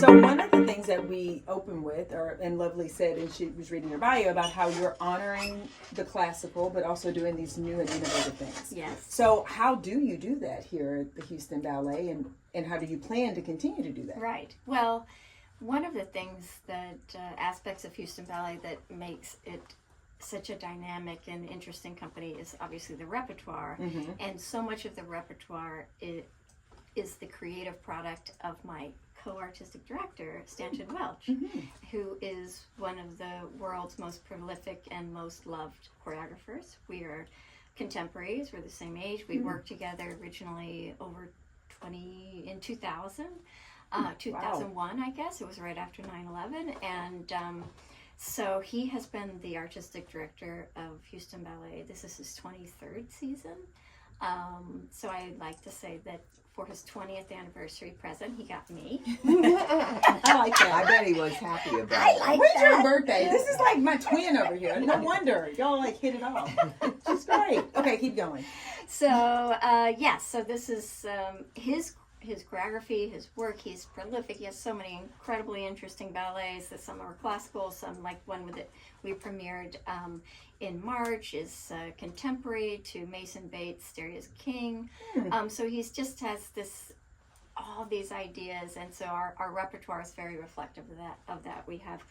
So one of the things that we open with, and Lovely said, and she was reading your bio about how you're honoring the classical, but also doing these new and innovative things. Yes. So how do you do that here at the Houston Ballet, and how do you plan to continue to do that? Right. Well, one of the things that aspects of Houston Ballet that makes it such a dynamic and interesting company is obviously the repertoire, and so much of the repertoire is the creative product of my co-artistic director, Stanton Welch, who is one of the world's most prolific and most loved choreographers. We are contemporaries, we're the same age. We worked together originally in 2000, 2001, I guess. It was right after 9/11, and so he has been the artistic director of Houston Ballet. This is his 23rd season. So I like to say that for his 20th anniversary present, he got me. I like that. I bet he was happy about it. When's your birthday? This is like my twin over here. No wonder. Y'all like hit it off. She's great. Okay, keep going. So, so this is his choreography, his work. He's prolific. He has so many incredibly interesting ballets. That some are classical, some like one with it we premiered in March is contemporary to Mason Bates' Darius King. So he's just has all these ideas, and so our repertoire is very reflective of that. We have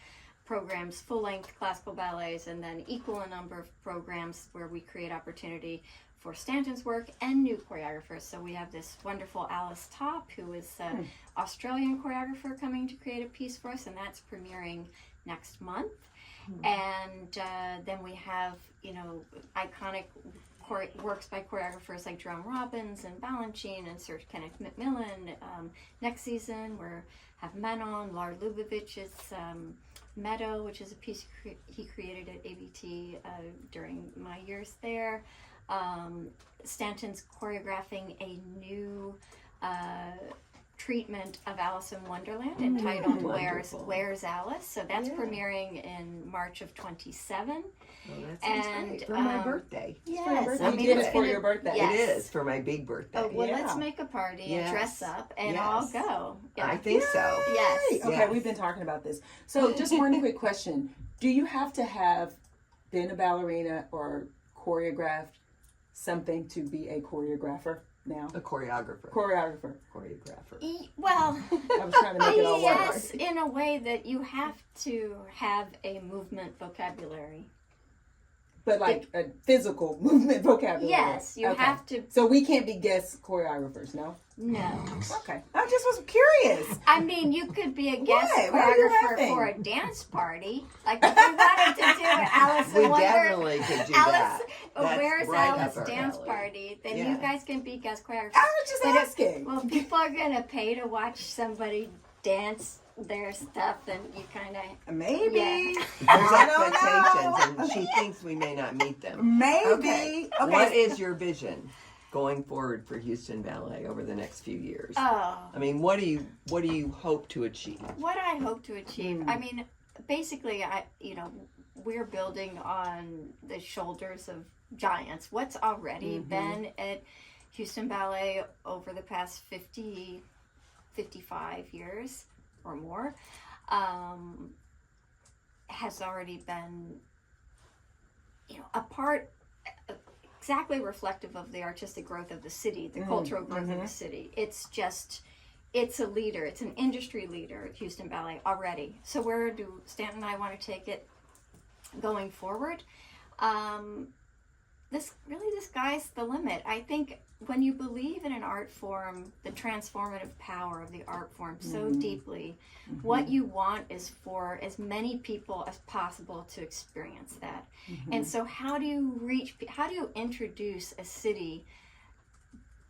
programs, full-length classical ballets, and then equal a number of programs where we create opportunity for Stanton's work and new choreographers. So we have this wonderful Alice Top, who is an Australian choreographer, coming to create a piece for us, and that's premiering next month. And then we have, iconic works by choreographers like Jerome Robbins and Balanchine and Sir Kenneth McMillan. Next season, we have Menon, Lard Lubovich's Meadow, which is a piece he created at ABT during my years there. Stanton's choreographing a new treatment of Alice in Wonderland entitled Where's Alice? So that's premiering in March of 27. Well, that sounds great. For my birthday. Yes. I mean, it's for your birthday. Yes. It is for my big birthday. Oh, well, let's make a party and dress up and all go. Yeah. I think so. Yes. Okay, we've been talking about this. So just one quick question. Do you have to have been a ballerina or choreographed something to be a choreographer now? A choreographer. Well, I was trying to make it all work. yes, in a way that you have to have a movement vocabulary. But like a physical movement vocabulary. Yes, you have to. So we can't be guest choreographers, no? No. Okay. I just was curious. I mean, you could be a guest Why are you choreographer laughing? for a dance party. Like if you wanted to do Alice in We Wonder. definitely could do Alice, that. Where's right Alice up our dance alley. party? Then Yeah. you guys can be guest choreographers. I was just asking. Well, people are going to pay to watch somebody dance their stuff, and you kind of... Maybe. Yeah. There's I don't expectations, know. and she thinks we may not meet them. Maybe. Okay. What is your vision going forward for Houston Ballet over the next few years? Oh. I mean, what do you hope to achieve? What I hope to achieve, I mean, basically, we're building on the shoulders of giants. What's already been at Houston Ballet over the past 55 years or more has already been, a part exactly reflective of the artistic growth of the city, the cultural growth of the city. It's a leader. It's an industry leader at Houston Ballet already. So where do Stanton and I want to take it going forward? The sky's the limit. I think when you believe in an art form, the transformative power of the art form so deeply, what you want is for as many people as possible to experience that. And so how do you introduce a city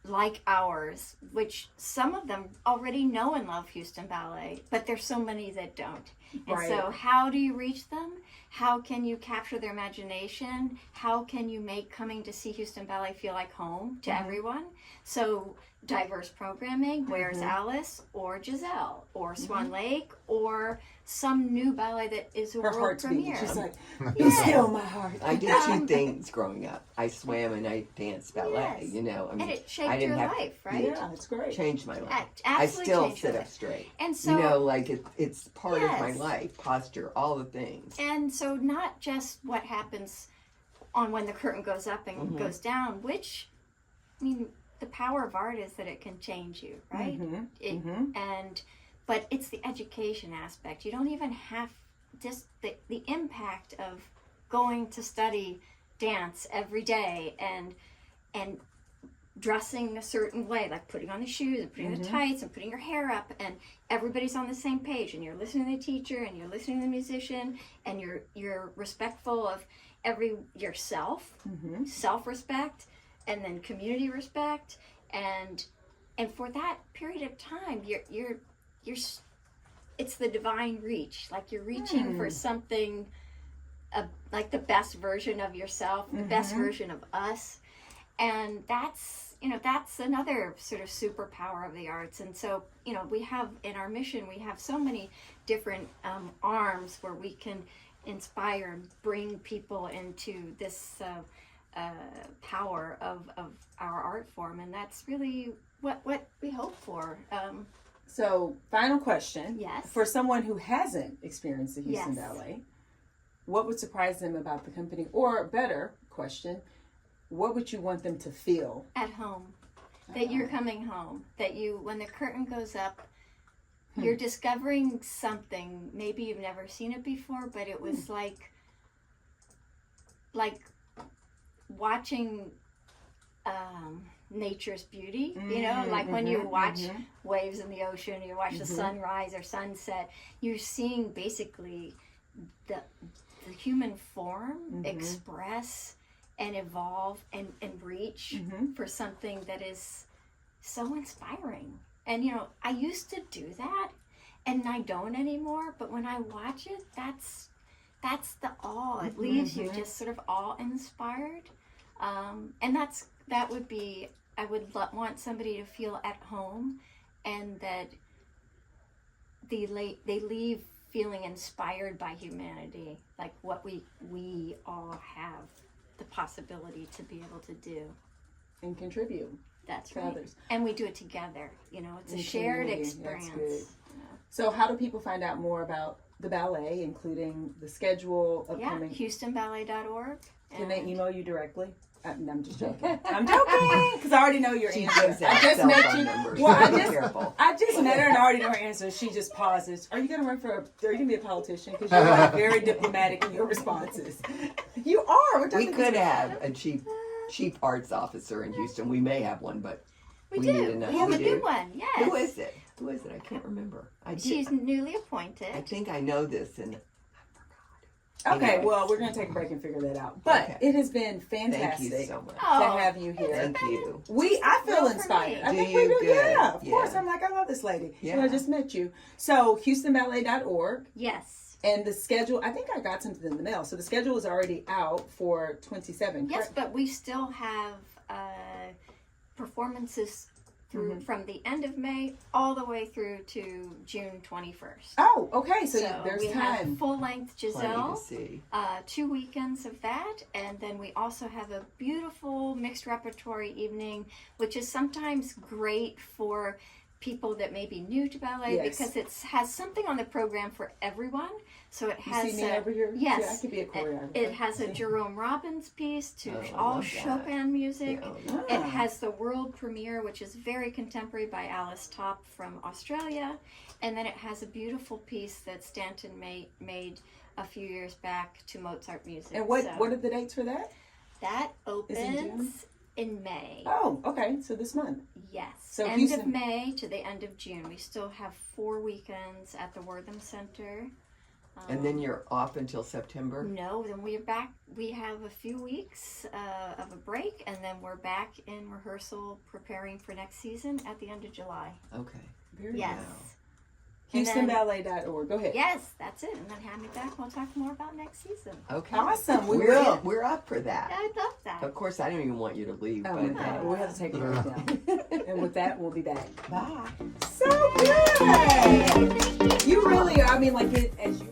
like ours, which some of them already know and love Houston Ballet, but there's so many that don't. And so how do you reach them? How can you capture their imagination? How can you make coming to see Houston Ballet feel like home to everyone? So diverse programming. Where's Alice or Giselle or Swan Lake or some new ballet that is a Her world heart's beating. premiere? She's like, "Be still, my heart." I did two things growing up. I swam and I danced ballet. Yes. You know, I mean, And it I shaped didn't your have life, right? Yeah, it's great. changed my life. Absolutely I still changed sit your up life. straight. And so, You know, like it's part of my Yes. life, posture, all the things. and so not just what happens on when the curtain goes up and goes down, which, I mean, the power of art is that it can change you, right? But it's the education aspect. You don't even have just the impact of going to study dance every day and dressing a certain way, like putting on the shoes and putting on the tights and putting your hair up, and everybody's on the same page, and you're listening to the teacher and you're listening to the musician, and you're respectful of yourself, self-respect, and then community respect, and for that period of time you're it's the divine reach, like you're reaching for something like the best version of yourself, the best version of us. And that's another sort of superpower of the arts. And so, we have in our mission, we have so many different arms where we can inspire and bring people into this power of our art form. And that's really what we hope for. So, final question. Yes. For someone who hasn't experienced the Houston Yes. Ballet, what would surprise them about the company? Or, better question, what would you want them to feel? At home. That you're coming home. That when the curtain goes up, you're discovering something. Maybe you've never seen it before, but it was like watching nature's beauty, like when you watch waves in the ocean, you watch the sunrise or sunset, you're seeing basically the human form express and evolve and reach for something that is so inspiring. And I used to do that and I don't anymore, but when I watch it, that's the awe. It leaves you just sort of awe-inspired. And that would be, I would want somebody to feel at home, and that they leave feeling inspired by humanity, like what we all have the possibility to be able to do. And contribute. That's to right. others. And we do it together. It's a In shared community. experience. That's good. So how do people find out more about the ballet, including the schedule upcoming? HoustonBallet.org. Can they email you directly? No, I'm just joking. I'm joking because I already know your She answer. gives out I just cell met phone you. numbers. Well, Be careful. I just met her and I already know her answer. She just pauses. Are you going to run for? Are you going to be a politician? Because you're like very diplomatic in your responses. You are. We could have a chief arts officer in Houston. We may have one, but We need do. to know. We have We a do? new one. Yes. Who is it? I can't remember. She's newly appointed. I think I know this, and Okay, Anyway. well, we're going to take a break and figure that out. But Okay. it has been thank fantastic you so much. to Oh, have you here. Thank you. I feel Well, for inspired. me. I Do think you? we do. Good. Yeah, of course. Yeah. I'm like, I love this lady. Yeah. And I just met you. So, HoustonBallet.org. Yes. And the schedule, I think I got something in the mail. So the schedule is already out for 27. Yes, correct? but we still have performances through from the end of May all the way through to June 21st. Oh, okay. So, there's we have time. full-length Plenty Giselle, to see. 2 weekends of that, and then we also have a beautiful mixed repertory evening, which is sometimes great for people that may be new to ballet Yes. because it has something on the program for everyone. So it You has see me over here? yes, Yeah, I could be a choreographer. it has a Jerome Robbins piece to Oh, I all love that. Chopin music. Yeah. It has the world premiere, which is very contemporary, by Alice Topp from Australia. And then it has a beautiful piece that Stanton made a few years back to Mozart music. And what So are the dates for that? that Is it in June? opens in May. Oh, okay. So this month. Yes. So end Houston- of May to the end of June. We still have 4 weekends at the Wortham Center. And then you're off until September? No, then we're back. We have a few weeks of a break, and then we're back in rehearsal preparing for next season at the end of July. Okay. Very Yes. well. HoustonBallet.org. Go ahead. Yes, that's it. And then have me back. We'll talk more about next season. Okay. Awesome. We We're will. we're up for that. I love that. Of course, I don't even want you to leave. Oh, but, okay. We'll have to take a break now. And with that, we'll be back. Bye. So good. You really are. I mean, like, as you